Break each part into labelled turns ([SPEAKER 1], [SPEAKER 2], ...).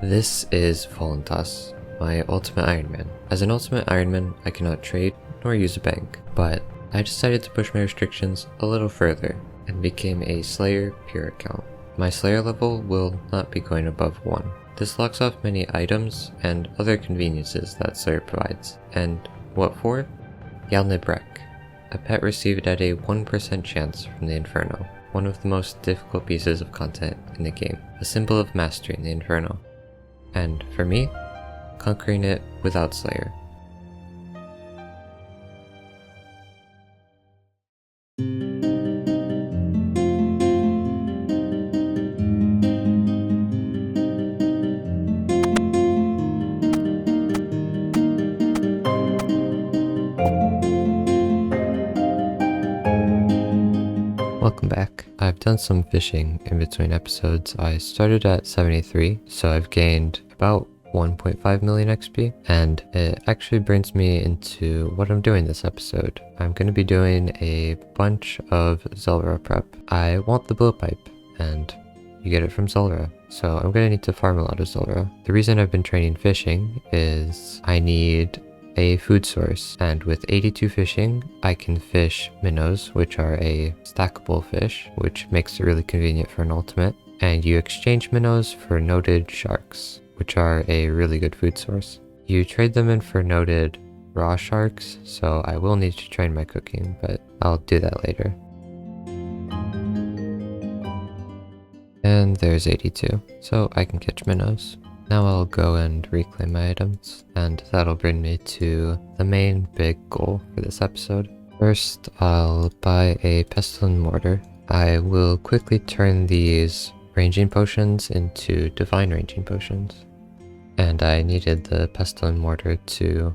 [SPEAKER 1] This is Voluntas, my ultimate ironman. As an ultimate ironman, I cannot trade nor use a bank, but I decided to push my restrictions a little further and became a Slayer pure account. My Slayer level will not be going above 1. This locks off many items and other conveniences that Slayer provides. And what for? Jal-nib-rek, a pet received at a 1% chance from the inferno, one of the most difficult pieces of content in the game, a symbol of mastering the inferno. And for me, conquering it without Slayer. Welcome back. I've done some fishing in between episodes. I started at 73, so I've gained about 1.5 million XP, and it actually brings me into what I'm doing this episode. I'm going to be doing a bunch of Zulrah Prep. I want the blowpipe, and you get it from Zulrah, so I'm going to need to farm a lot of Zulrah. The reason I've been training fishing is I need a food source, and with 82 fishing I can fish minnows, which are a stackable fish, which makes it really convenient for an ultimate, and you exchange minnows for noted sharks, which are a really good food source. You trade them in for noted raw sharks, so I will need to train my cooking, but I'll do that later. And there's 82, so I can catch minnows. Now I'll go and reclaim my items, and that'll bring me to the main big goal for this episode. First, I'll buy a pestle and mortar. I will quickly turn these ranging potions into divine ranging potions. And I needed the pestle and mortar to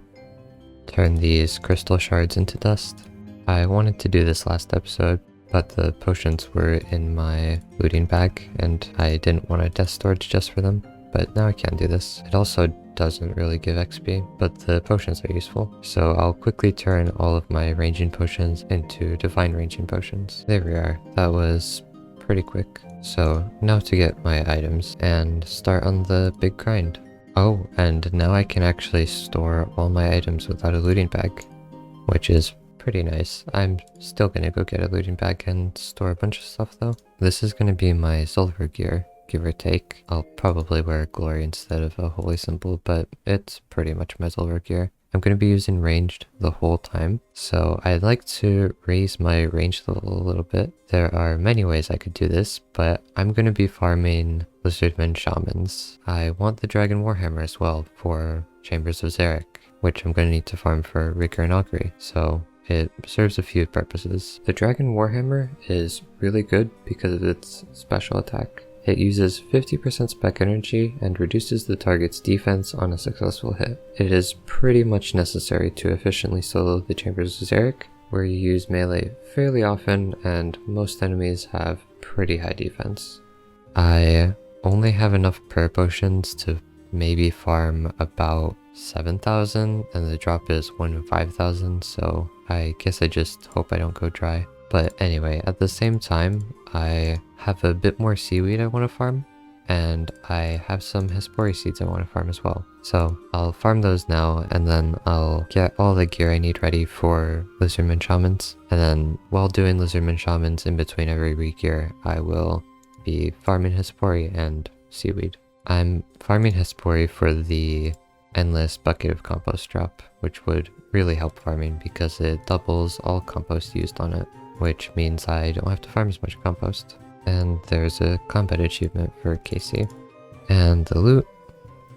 [SPEAKER 1] turn these crystal shards into dust. I wanted to do this last episode, but the potions were in my looting bag, and I didn't want a death storage just for them. But now I can do this. It also doesn't really give XP, but the potions are useful. So I'll quickly turn all of my ranging potions into divine ranging potions. There we are. That was pretty quick. So now to get my items and start on the big grind. Oh, and now I can actually store all my items without a looting bag, which is pretty nice. I'm still gonna go get a looting bag and store a bunch of stuff though. This is gonna be my silver gear, give or take. I'll probably wear glory instead of a holy symbol, but it's pretty much my silver gear. I'm going to be using ranged the whole time, so I'd like to raise my range level a little bit. There are many ways I could do this, but I'm going to be farming lizardmen shamans. I want the dragon warhammer as well for Chambers of Zarek, which I'm going to need to farm for Rigor and Augury, so it serves a few purposes. The dragon warhammer is really good because of its special attack. It uses 50% spec energy and reduces the target's defense on a successful hit. It is pretty much necessary to efficiently solo the Chambers of Zarek, where you use melee fairly often and most enemies have pretty high defense. I only have enough prayer potions to maybe farm about 7,000, and the drop is 1 in 5,000, so I guess I just hope I don't go dry. But anyway, at the same time, I have a bit more seaweed I want to farm, and I have some Hespori seeds I want to farm as well. So I'll farm those now, and then I'll get all the gear I need ready for lizardmen shamans. And then while doing lizardmen shamans in between every re-gear, I will be farming Hespori and seaweed. I'm farming Hespori for the endless bucket of compost drop, which would really help farming because it doubles all compost used on it, which means I don't have to farm as much compost. And there's a combat achievement for Casey. And the loot.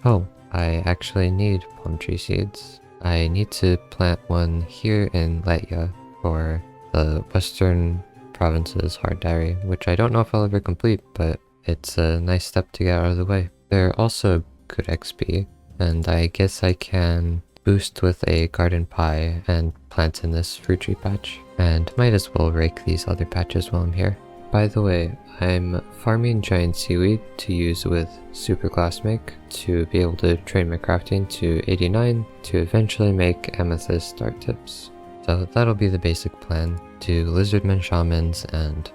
[SPEAKER 1] Oh, I actually need palm tree seeds. I need to plant one here in Letya for the Western Province's Hard Diary, which I don't know if I'll ever complete, but it's a nice step to get out of the way. They're also good XP, and I guess I can boost with a garden pie and plant in this fruit tree patch. And might as well rake these other patches while I'm here. By the way, I'm farming giant seaweed to use with super glass make to be able to train my crafting to 89 to eventually make amethyst dart tips. So that'll be the basic plan. Do lizardmen shamans, and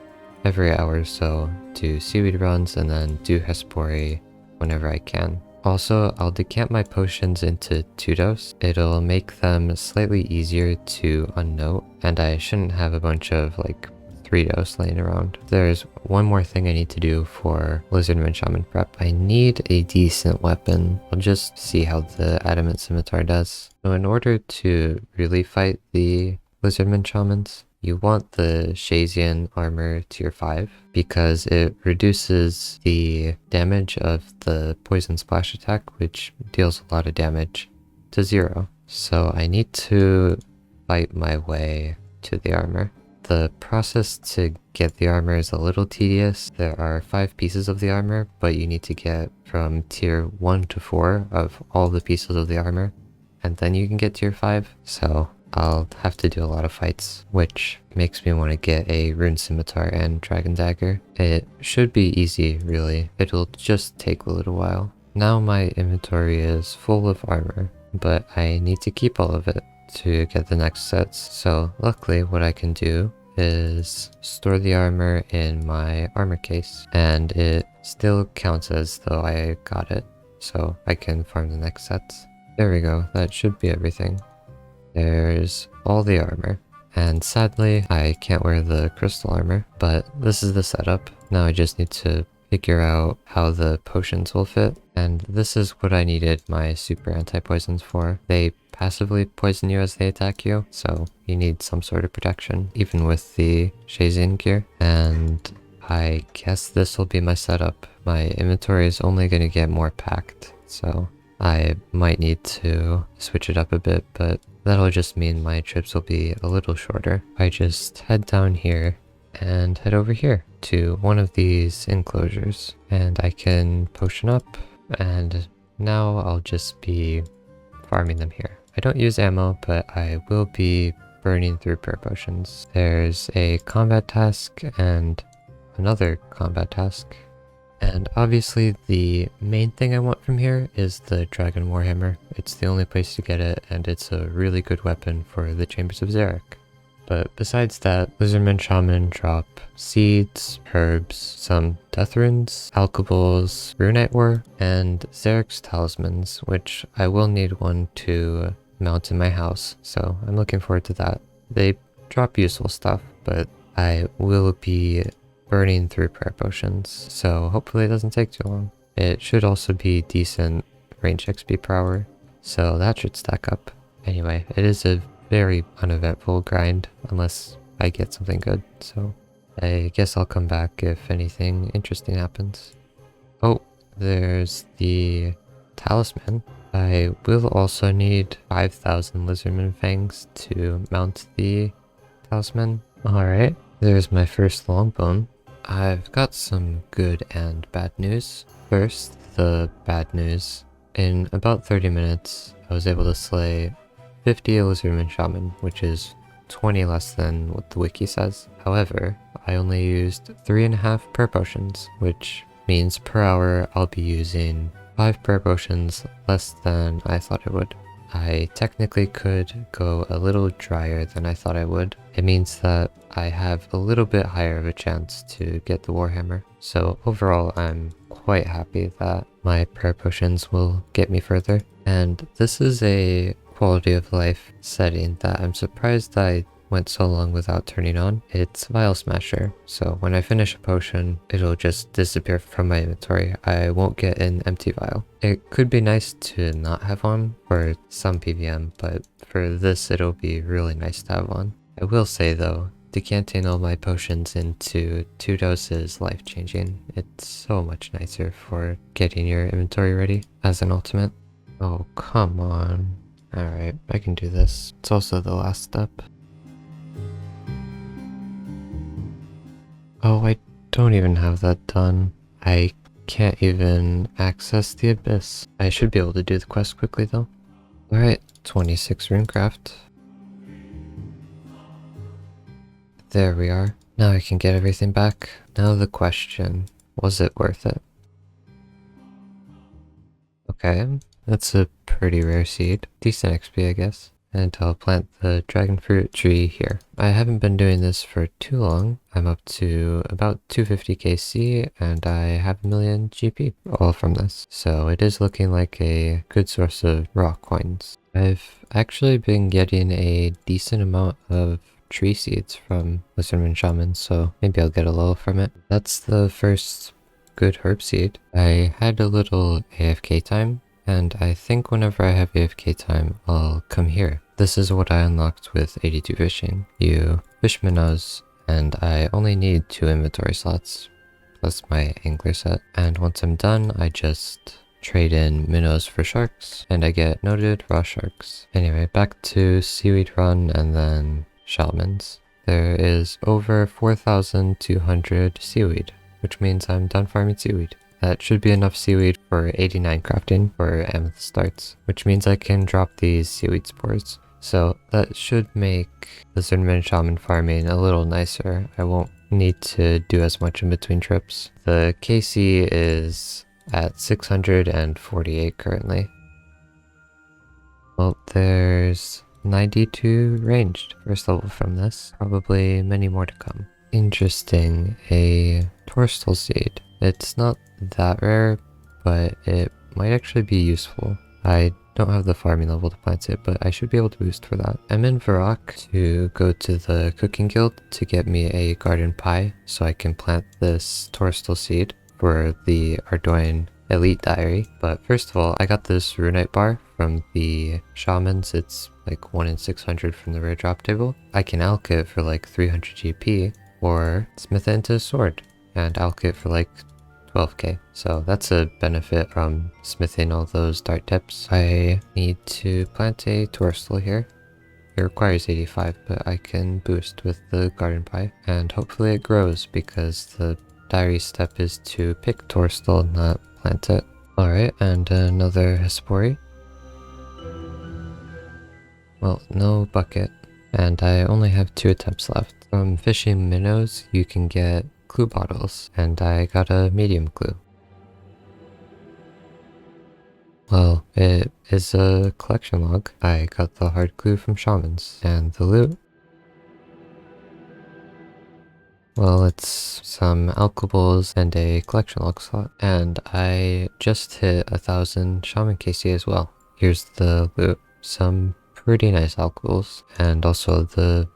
[SPEAKER 1] every hour or so do seaweed runs, and then do Hespori whenever I can. Also, I'll decant my potions into 2-dose. It'll make them slightly easier to unnote, and I shouldn't have a bunch of like 3-dose laying around. There's one more thing I need to do for Lizardman Shaman Prep. I need a decent weapon. I'll just see how the Adamant Scimitar does. So in order to really fight the Lizardman Shamans, you want the Shazian armor tier 5 because it reduces the damage of the poison splash attack, which deals a lot of damage, to 0. So I need to fight my way to the armor. The process to get the armor is a little tedious. There are 5 pieces of the armor, but you need to get from tier 1 to 4 of all the pieces of the armor, and then you can get tier 5. So I'll have to do a lot of fights, which makes me want to get a Rune Scimitar and Dragon Dagger. It should be easy, really. It'll just take a little while. Now my inventory is full of armor, but I need to keep all of it to get the next sets. So luckily what I can do is store the armor in my armor case, and it still counts as though I got it, so I can farm the next sets. There we go, that should be everything. There's all the armor, and sadly I can't wear the crystal armor, but this is the setup. Now I just need to figure out how the potions will fit, and this is what I needed my super anti-poisons for. They passively poison you as they attack you, so you need some sort of protection, even with the Shazian gear, and I guess this will be my setup. My inventory is only going to get more packed, so I might need to switch it up a bit, but that'll just mean my trips will be a little shorter. I just head down here and head over here to one of these enclosures, and I can potion up, and now I'll just be farming them here. I don't use ammo, but I will be burning through prayer potions. There's a combat task and another combat task. And obviously the main thing I want from here is the Dragon Warhammer. It's the only place to get it, and it's a really good weapon for the Chambers of Xeric. But besides that, Lizardman Shaman drop seeds, herbs, some death runes, alkables, runite ore, and Xeric's talismans, which I will need one to mount in my house, so I'm looking forward to that. They drop useful stuff, but I will be burning through prayer potions, so hopefully it doesn't take too long. It should also be decent range XP per hour, so that should stack up. Anyway, it is a very uneventful grind unless I get something good, so I guess I'll come back if anything interesting happens. Oh, there's the talisman. I will also need 5,000 Lizardman Fangs to mount the talisman. Alright, there's my first longbone. I've got some good and bad news. First, the bad news. In about 30 minutes, I was able to slay 50 Lizardman Shaman, which is 20 less than what the wiki says. However, I only used 3.5 prayer potions, which means per hour I'll be using 5 prayer potions less than I thought I would. I technically could go a little drier than I thought I would. It means that I have a little bit higher of a chance to get the Warhammer. So overall, I'm quite happy that my prayer potions will get me further. And this is a quality of life setting that I'm surprised I went so long without turning on. It's Vial Smasher, so when I finish a potion, it'll just disappear from my inventory. I won't get an empty vial. It could be nice to not have on for some PVM, but for this it'll be really nice to have on. I will say though, decanting all my potions into 2 doses is life-changing. It's so much nicer for getting your inventory ready as an ultimate. Oh, come on. Alright, I can do this. It's also the last step. Oh, I don't even have that done. I can't even access the abyss. I should be able to do the quest quickly though. Alright, 26 runecraft. There we are. Now I can get everything back. Now the question, was it worth it? Okay, that's a pretty rare seed. Decent XP, I guess. and I'll plant the dragon fruit tree here. I haven't been doing this for too long. I'm up to about 250 KC and I have a million GP all from this. So it is looking like a good source of raw coins. I've actually been getting a decent amount of tree seeds from Lizardman Shaman, so maybe I'll get a little from it. That's the first good herb seed. I had a little AFK time, and I think whenever I have AFK time, I'll come here. This is what I unlocked with 82 fishing. You fish minnows, and I only need 2 inventory slots, plus my angler set. And once I'm done, I just trade in minnows for sharks, and I get noted raw sharks. Anyway, back to Seaweed Run and then Shalman's. There is over 4,200 seaweed, which means I'm done farming seaweed. That should be enough seaweed for 89 crafting for amethyst starts, which means I can drop these seaweed spores. So that should make Lizardman Shaman farming a little nicer. I won't need to do as much in between trips. The KC is at 648 currently. Well, there's 92 ranged first level from this. Probably many more to come. Interesting, a torstal seed. It's not that rare, but it might actually be useful. I don't have the farming level to plant it, but I should be able to boost for that. I'm in Baroque to go to the cooking guild to get me a garden pie so I can plant this torstal seed for the Ardoin Elite Diary. But first of all, I got this runite bar from the shamans. It's like 1 in 600 from the rare drop table. I can alch it for like 300 GP or smith it into a sword and alch it for like 12k. So that's a benefit from smithing all those dart tips. I need to plant a torstal here. It requires 85, but I can boost with the garden pie, and hopefully it grows because the diary step is to pick torstal, not plant it. Alright, and another hespori. Well, no bucket, and I only have 2 attempts left. From fishing minnows, you can get glue bottles, and I got a medium glue. Well, it is a collection log. I got the hard glue from shamans, and the loot. Well, it's some alchables and a collection log slot, and I just hit 1,000 shaman KC as well. Here's the loot. Some pretty nice alchables, and also the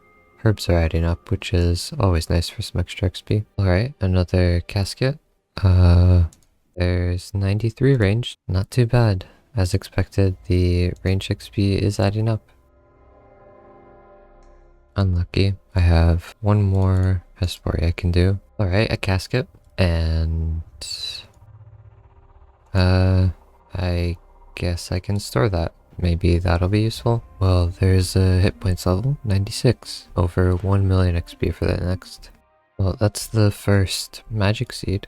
[SPEAKER 1] herbs are adding up, which is always nice for some extra XP. Alright, another casket. There's 93 range. Not too bad. As expected, the range XP is adding up. Unlucky. I have one more hespori I can do. Alright, a casket. And I guess I can store that. Maybe that'll be useful. Well, there's a hit points level, 96. Over 1 million XP for the next. Well, that's the first magic seed.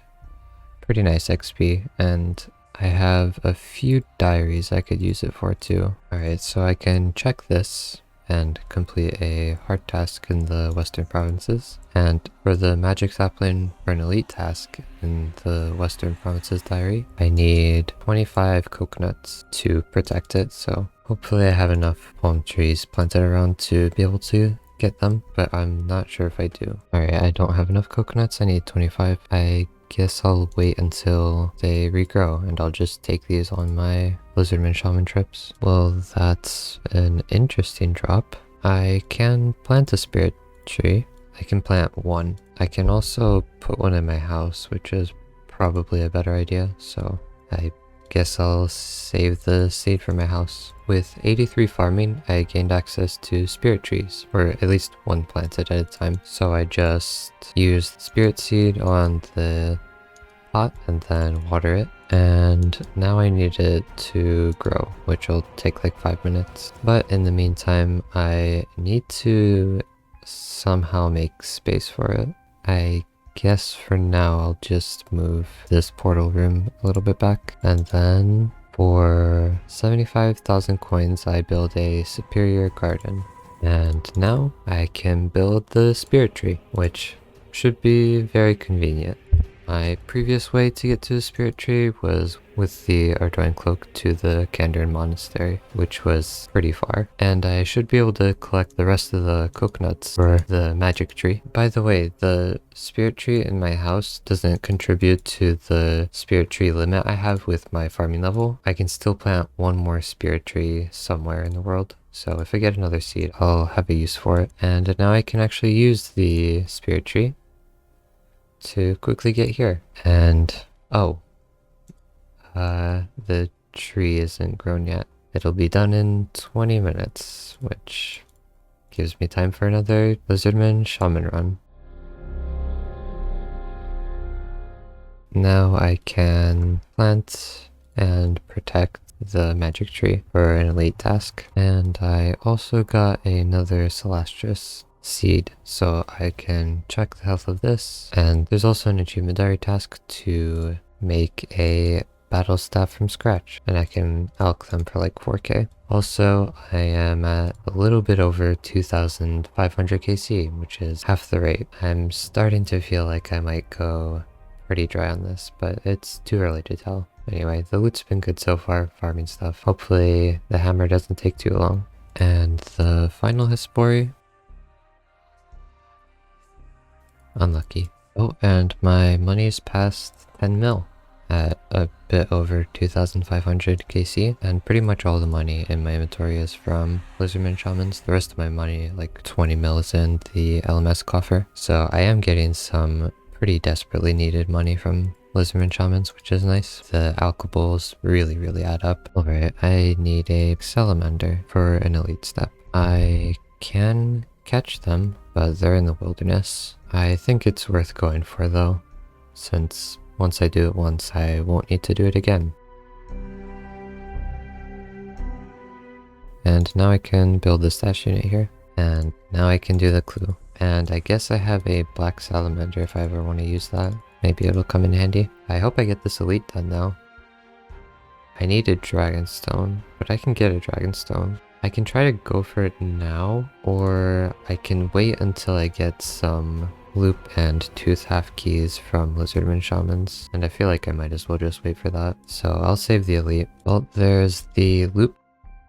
[SPEAKER 1] Pretty nice XP, and I have a few diaries I could use it for too. Alright, so I can check this and complete a hard task in the western provinces. And for the magic sapling for an elite task in the western provinces diary, I need 25 coconuts to protect it, so hopefully I have enough palm trees planted around to be able to get them, but I'm not sure if I do. Alright, I don't have enough coconuts, I need 25. I guess I'll wait until they regrow and I'll just take these on my Lizardman Shaman trips. Well, that's an interesting drop. I can plant a spirit tree. I can plant one. I can also put one in my house, which is probably a better idea, so I guess I'll save the seed for my house. With 83 farming, I gained access to spirit trees, or at least one planted at a time. So I just used spirit seed on the pot and then water it. And now I need it to grow, which will take like 5 minutes. But in the meantime, I need to somehow make space for it. I guess for now I'll just move this portal room a little bit back, and then for 75,000 coins I build a superior garden. And now I can build the spirit tree, which should be very convenient. My previous way to get to the spirit tree was with the Ardoin cloak to the Kandern monastery, which was pretty far, and I should be able to collect the rest of the coconuts for the magic tree. By the way, the spirit tree in my house doesn't contribute to the spirit tree limit I have with my farming level. I can still plant one more spirit tree somewhere in the world. So if I get another seed, I'll have a use for it. And now I can actually use the spirit tree to quickly get here. And the tree isn't grown yet. It'll be done in 20 minutes, which gives me time for another lizardman shaman run. Now I can plant and protect the magic tree for an elite task. And I also got another Celestris seed, so I can check the health of this. And there's also an achievement diary task to make a battle staff from scratch, and I can alch them for like 4k. Also, I am at a little bit over 2,500 KC, which is half the rate. I'm starting to feel like I might go pretty dry on this, but it's too early to tell. Anyway, the loot's been good so far, farming stuff. Hopefully the hammer doesn't take too long. And the final Hispori. Unlucky. Oh, and my money's past 10 mil at a bit over 2,500 KC, and pretty much all the money in my inventory is from lizardman shamans. The rest of my money, like 20 mil, is in the LMS coffer. So I am getting some pretty desperately needed money from lizardman shamans, which is nice. The alchables really add up. Alright, I need a salamander for an elite step. I can catch them, but they're in the wilderness. I think it's worth going for though, since once I do it once, I won't need to do it again. And now I can build the stash unit here, and now I can do the clue. And I guess I have a black salamander if I ever want to use that. Maybe it'll come in handy. I hope I get this elite done now. I need a dragonstone, but I can get a dragonstone. I can try to go for it now, or I can wait until I get some loop and tooth half keys from lizardman shamans, and I feel like I might as well just wait for that. So I'll save the elite. Well, there's the loop.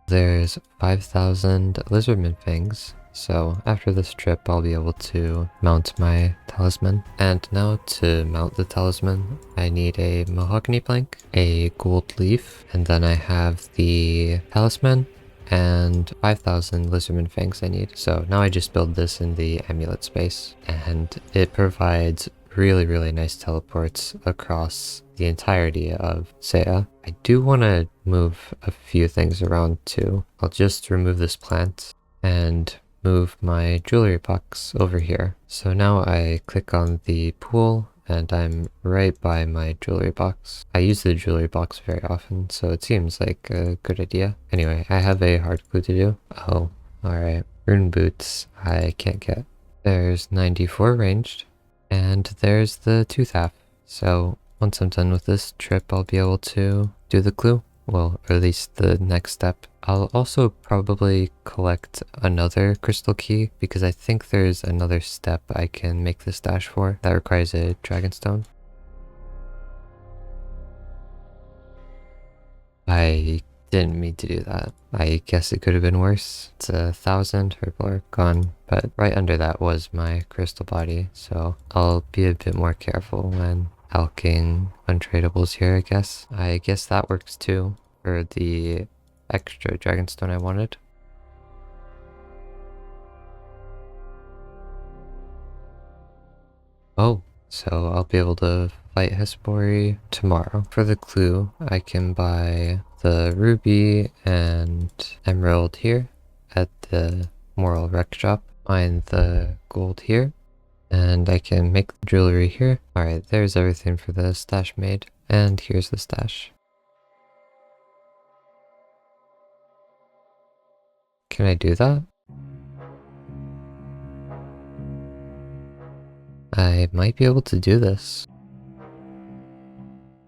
[SPEAKER 1] There's 5,000 lizardman fangs. So after this trip, I'll be able to mount my talisman. And now to mount the talisman, I need a mahogany plank, a gold leaf, and then I have the talisman and 5,000 lizardman fangs I need. So now I just build this in the amulet space, and it provides really nice teleports across the entirety of Saya. I do want to move a few things around too. I'll just remove this plant and move my jewelry box over here. So now I click on the pool and I'm right by my jewelry box. I use the jewelry box very often, so it seems like a good idea. Anyway, I have a hard clue to do. Oh, alright. Rune boots I can't get. There's 94 ranged, and there's the tooth half. So once I'm done with this trip, I'll be able to do the clue. Well, or at least the next step. I'll also probably collect another crystal key, because I think there's another step I can make the stash for that requires a dragonstone. I didn't mean to do that. I guess it could have been worse. It's 1,000 herblore gone, but right under that was my crystal body, so I'll be a bit more careful when alching untradables here, I guess. I guess that works too for the extra dragonstone I wanted. Oh, so I'll be able to fight Hespori tomorrow. For the clue, I can buy the ruby and emerald here at the moral wreck shop. Find the gold here. And I can make the jewelry here. Alright, there's everything for the stash made. And here's the stash. Can I do that? I might be able to do this.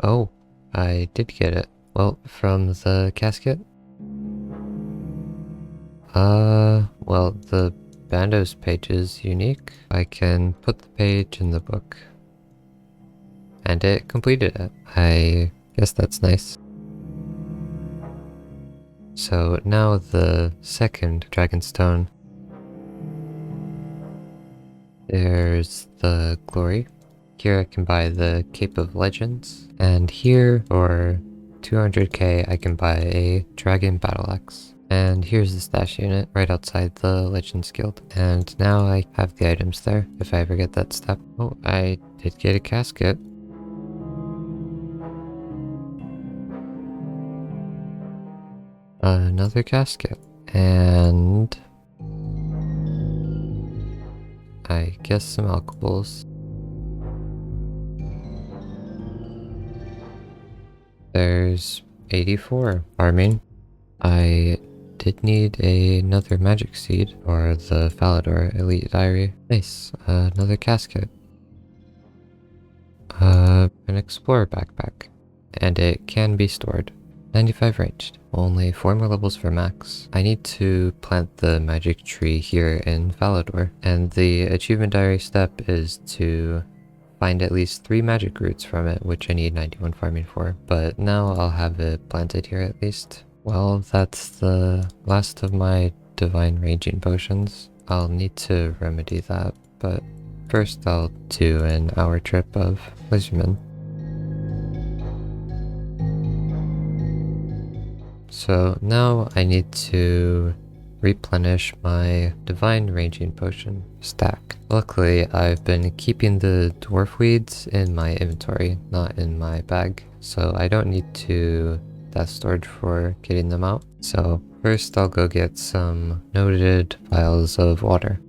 [SPEAKER 1] Oh, I did get it. Well, from the casket? Well, the Bandos page is unique. I can put the page in the book. and it completed it. I guess that's nice. So now the second Dragonstone. There's the Glory. Here I can buy the Cape of Legends. And here, for 200k, I can buy a Dragon Battle Axe. And here's the stash unit right outside the Legends Guild. And now I have the items there if I ever get that step. Oh, I did get a casket. Another casket. And I guess some alcohols. There's 84 farming. I did need another magic seed or the Falador Elite Diary. Nice, another casket. An explorer backpack. And it can be stored. 95 ranged. Only 4 more levels for max. I need to plant the magic tree here in Falador. And the achievement diary step is to find at least 3 magic roots from it, which I need 91 farming for. But now I'll have it planted here at least. Well, that's the last of my divine ranging potions. I'll need to remedy that, but first I'll do an hour trip of Lizardmen. So now I need to replenish my divine ranging potion stack. Luckily, I've been keeping the dwarf weeds in my inventory, not in my bag, so I don't need to death storage for getting them out. So first I'll go get some noted vials of water.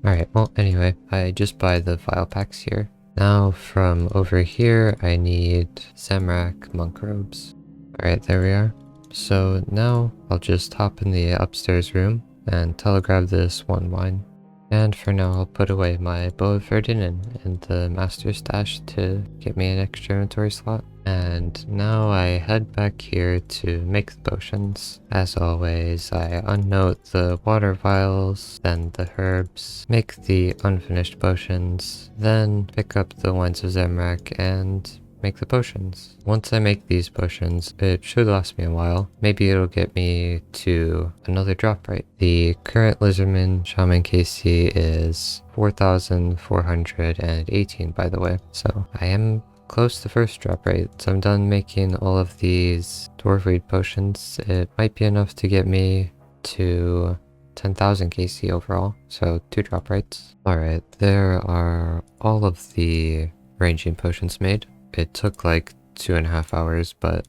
[SPEAKER 1] Alright, well anyway, I just buy the vial packs here. Now from over here I need Zamrak monk robes. Alright, there we are. So now I'll just hop in the upstairs room and telegraph this one wine. And for now I'll put away my Bow of Ferdinand in the master stash to get me an extra inventory slot. And now I head back here to make the potions. As always, I unnote the water vials, then the herbs, make the unfinished potions, then pick up the wines of Zamrak and make the potions. Once I make these potions, it should last me a while. Maybe it'll get me to another drop rate. The current Lizardman Shaman KC is 4,418 by the way, so I am close to first drop rate. So I'm done making all of these Dwarfweed potions. It might be enough to get me to 10,000 KC overall, so 2 drop rates. Alright, there are all of the ranging potions made. It took like 2.5 hours, but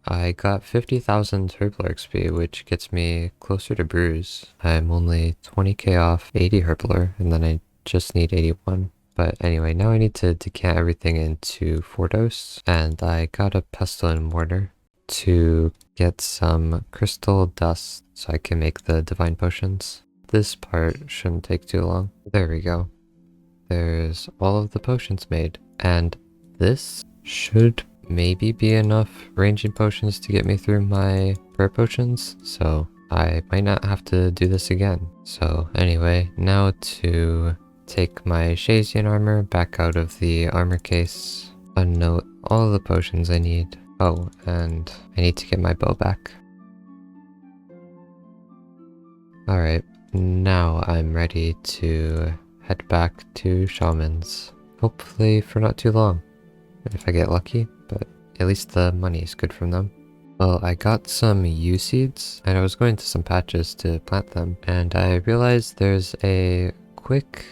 [SPEAKER 1] I got 50,000 Herblore XP, which gets me closer to Bruise. I'm only 20k off 80 Herblore, and then I just need 81. But anyway, now I need to decant everything into Fordos, and I got a pestle and mortar to get some crystal dust so I can make the divine potions. This part shouldn't take too long. There we go. There's all of the potions made, and this should maybe be enough ranging potions to get me through my prayer potions, so I might not have to do this again. So anyway, now to take my Shazian armor back out of the armor case, unnote all the potions I need. Oh, and I need to get my bow back. Alright, now I'm ready to head back to Shaman's. Hopefully for not too long, if I get lucky, but at least the money is good from them. Well, I got some U seeds, and I was going to some patches to plant them, and I realized there's a quick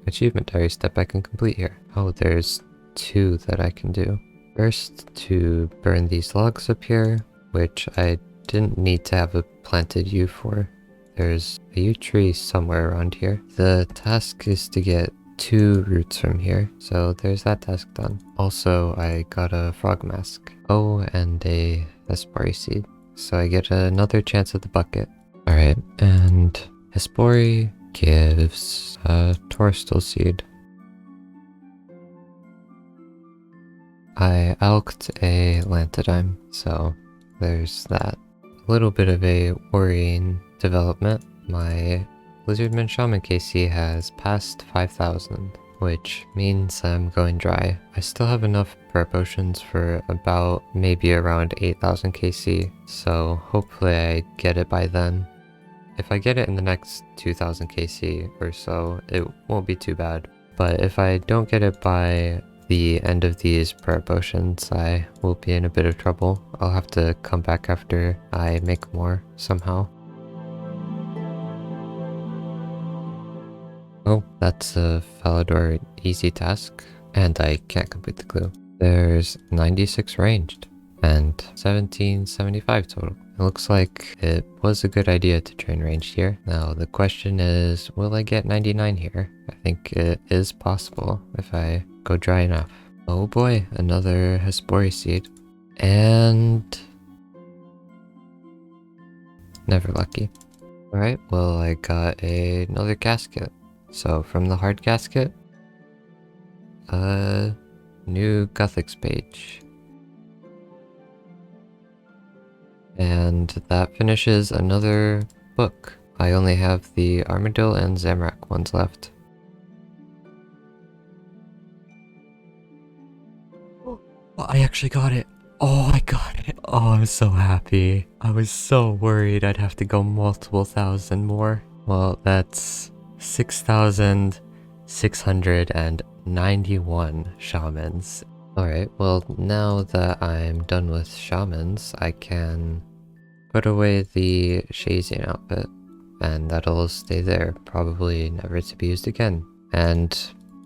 [SPEAKER 1] achievement diary step I can complete here. Oh, there's 2 that I can do. First, to burn these logs up here, which I didn't need to have a planted U for. There's a U tree somewhere around here. The task is to get 2 roots from here, so there's that task done. Also, I got a frog mask. Oh, and a Hespori seed, so I get another chance at the bucket. Alright, and Hespori gives a Torstal seed. I alked a Lantidime, so there's that. A little bit of a worrying development. My Lizardman Shaman KC has passed 5,000. which means I'm going dry. I still have enough prayer potions for about maybe around 8,000 KC, so hopefully I get it by then. If I get it in the next 2,000 KC or so, it won't be too bad. But if I don't get it by the end of these prayer potions, I will be in a bit of trouble. I'll have to come back after I make more somehow. Oh, that's a Falador easy task, and I can't complete the clue. There's 96 ranged, and 1775 total. It looks like it was a good idea to train ranged here. Now the question is, will I get 99 here? I think it is possible if I go dry enough. Oh boy, another Hespori seed. And never lucky. Alright, well I got another casket. So from the hard casket, new Gothics page. And that finishes another book. I only have the Armadillo and Zamrak ones left. Oh, I actually got it. Oh, I got it. Oh, I'm so happy. I was so worried I'd have to go multiple thousand more. Well, that's 6,691 shamans. Alright, well now that I'm done with shamans, I can put away the Shazian outfit, and that'll stay there, probably never to be used again. And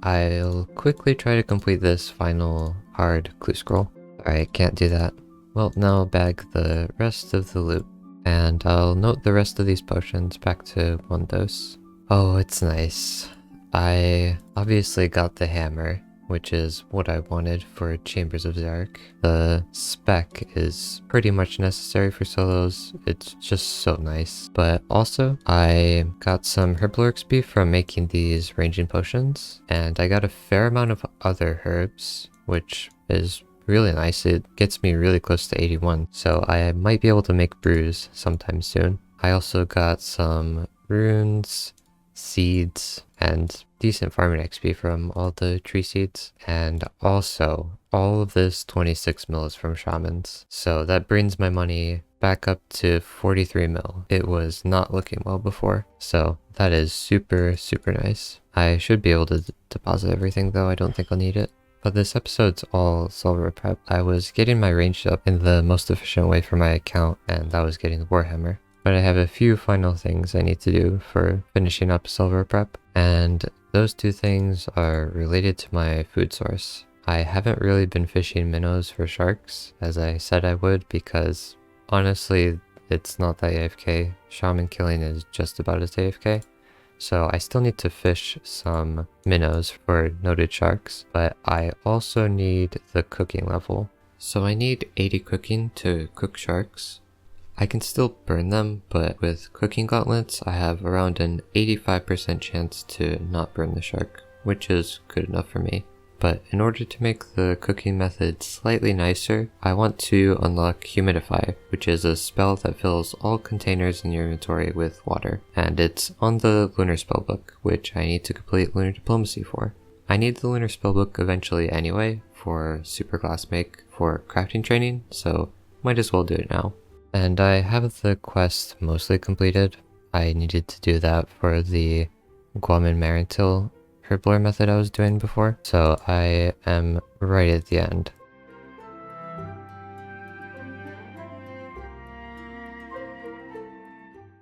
[SPEAKER 1] I'll quickly try to complete this final hard clue scroll. Alright, can't do that. Well, now I'll bag the rest of the loot, and I'll note the rest of these potions back to 1 dose. Oh, it's nice. I obviously got the hammer, which is what I wanted for Chambers of Zarek. The spec is pretty much necessary for solos, it's just so nice. But also, I got some herbal XP from making these ranging potions, and I got a fair amount of other herbs, which is really nice. It gets me really close to 81, so I might be able to make brews sometime soon. I also got some runes, seeds, and decent farming XP from all the tree seeds, and also all of this 26 mil is from shamans, so that brings my money back up to 43 mil. It was not looking well before, so that is super nice. I should be able to deposit everything though. I don't think I'll need it. But this episode's all Zulrah Prep. I was getting my range up in the most efficient way for my account, and that was getting the warhammer. But I have a few final things I need to do for finishing up Zulrah Prep, and those two things are related to my food source. I haven't really been fishing minnows for sharks, as I said I would, because honestly, it's not that AFK. Shaman killing is just about as AFK. So I still need to fish some minnows for noted sharks, but I also need the cooking level. So I need 80 cooking to cook sharks. I can still burn them, but with cooking gauntlets, I have around an 85% chance to not burn the shark, which is good enough for me. But in order to make the cooking method slightly nicer, I want to unlock Humidify, which is a spell that fills all containers in your inventory with water, and it's on the Lunar Spellbook, which I need to complete Lunar Diplomacy for. I need the Lunar Spellbook eventually anyway, for Superclass Make for crafting training, so might as well do it now. And I have the quest mostly completed. I needed to do that for the Guaman Marintil Herblore method I was doing before, so I am right at the end.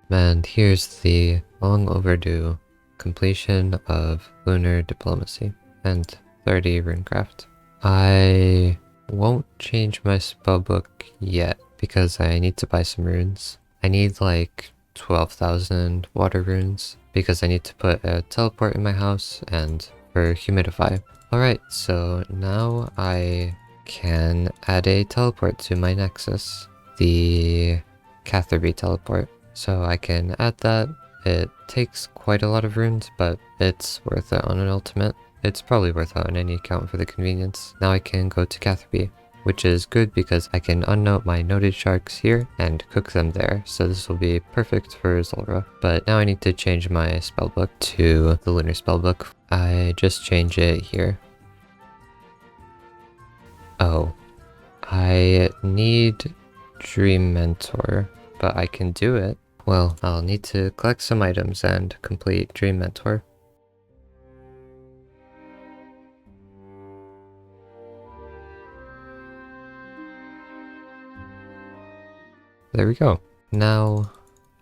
[SPEAKER 1] And here's the long overdue completion of Lunar Diplomacy and 30 Runecraft. I won't change my spellbook yet because I need to buy some runes. I need like 12,000 water runes because I need to put a teleport in my house and for Humidify. Alright, so now I can add a teleport to my Nexus, the Catherby teleport. So I can add that. It takes quite a lot of runes, but it's worth it on an ultimate. It's probably worth it on any account for the convenience. Now I can go to Catherby, which is good because I can unnote my noted sharks here and cook them there, so this will be perfect for Zulrah. But now I need to change my spellbook to the Lunar Spellbook. I just change it here. Oh, I need Dream Mentor, but I can do it. Well, I'll need to collect some items and complete Dream Mentor. There we go. Now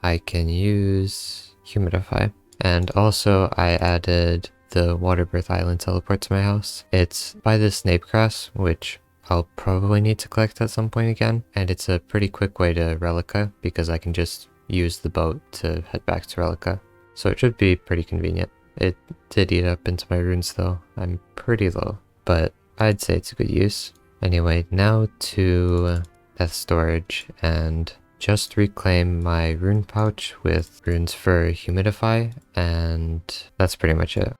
[SPEAKER 1] I can use Humidify. And also I added the Water Birth Island teleport to my house. It's by the Snape Grass, which I'll probably need to collect at some point again. And it's a pretty quick way to Relica because I can just use the boat to head back to Relica. So it should be pretty convenient. It did eat up into my runes though. I'm pretty low, but I'd say it's a good use. Anyway, now to Death Storage and just reclaim my rune pouch with runes for Humidify, and that's pretty much it.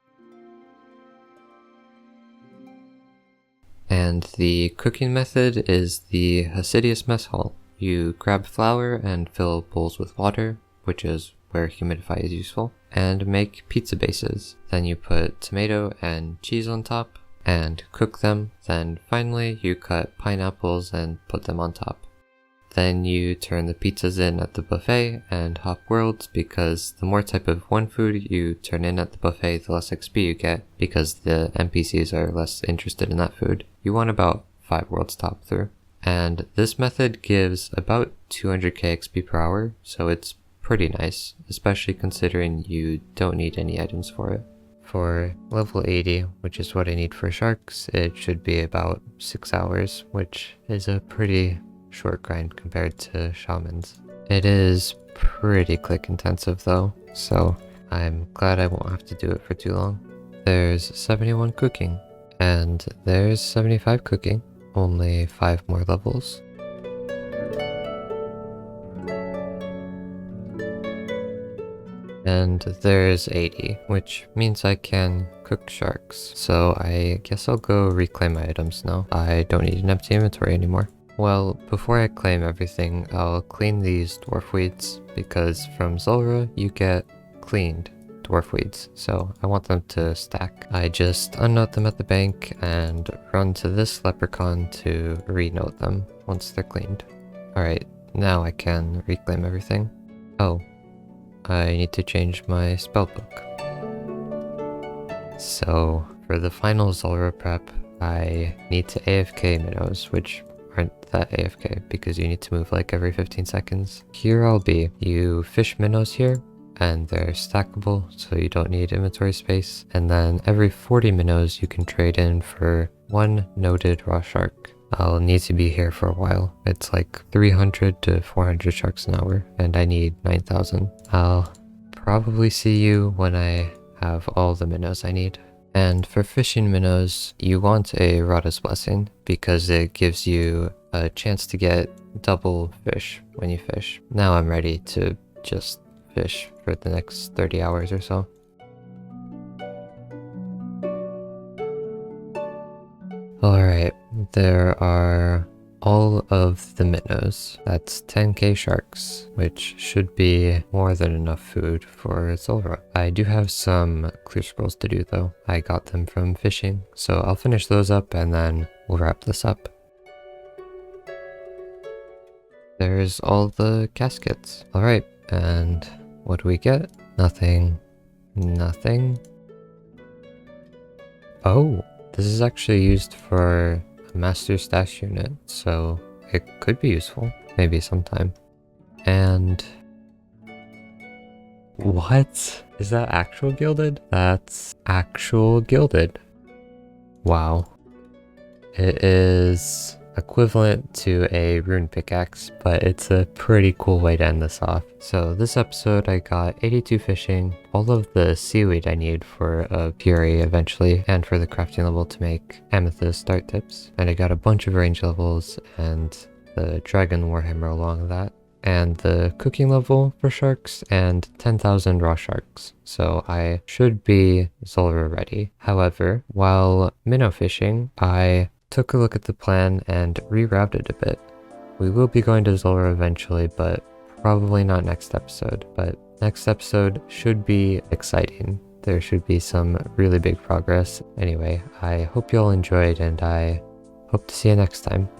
[SPEAKER 1] And the cooking method is the Hasidius Mess Hall. You grab flour and fill bowls with water, which is where Humidify is useful, and make pizza bases. Then you put tomato and cheese on top and cook them. Then finally you cut pineapples and put them on top. Then you turn the pizzas in at the buffet and hop worlds, because the more type of one food you turn in at the buffet, the less XP you get, because the NPCs are less interested in that food. You want about 5 worlds to hop through. And this method gives about 200k XP per hour, so it's pretty nice, especially considering you don't need any items for it. For level 80, which is what I need for sharks, it should be about 6 hours, which is a pretty short grind compared to shamans. It is pretty click intensive though, so I'm glad I won't have to do it for too long. There's 71 cooking, and there's 75 cooking, only 5 more levels. And there's 80, which means I can cook sharks, so I guess I'll go reclaim my items now. I don't need an empty inventory anymore. Well, before I claim everything, I'll clean these dwarf weeds, because from Zulrah you get cleaned dwarf weeds, so I want them to stack. I just unnote them at the bank and run to this leprechaun to renote them once they're cleaned. Alright, now I can reclaim everything. Oh, I need to change my spellbook. So, for the final Zulrah Prep, I need to AFK minnows, which aren't that AFK because you need to move like every 15 seconds. Here I'll be. You fish minnows here, and they're stackable, so you don't need inventory space. And then every 40 minnows you can trade in for 1 noted raw shark. I'll need to be here for a while. It's like 300 to 400 sharks an hour, and I need 9,000. I'll probably see you when I have all the minnows I need. And for fishing minnows, you want a Rada's Blessing, because it gives you a chance to get double fish when you fish. Now I'm ready to just fish for the next 30 hours or so. Alright, there are all of the minnows. That's 10k sharks, which should be more than enough food for Zulrah. I do have some clear scrolls to do though. I got them from fishing, so I'll finish those up and then we'll wrap this up. There's all the caskets. Alright, and what do we get? Nothing. Nothing. Oh, this is actually used for a master stash unit, so it could be useful, maybe sometime. And what? Is that actual gilded? That's actual gilded. Wow. It is equivalent to a rune pickaxe, but it's a pretty cool way to end this off. So this episode I got 82 fishing, all of the seaweed I need for a Fury eventually, and for the crafting level to make amethyst start tips, and I got a bunch of range levels and the dragon warhammer along with that, and the cooking level for sharks, and 10,000 raw sharks. So I should be Zulrah ready. However, while minnow fishing, I took a look at the plan and rerouted a bit. We will be going to Zulrah eventually, but probably not next episode. But next episode should be exciting. there should be some really big progress. Anyway, I hope you all enjoyed, and I hope to see you next time.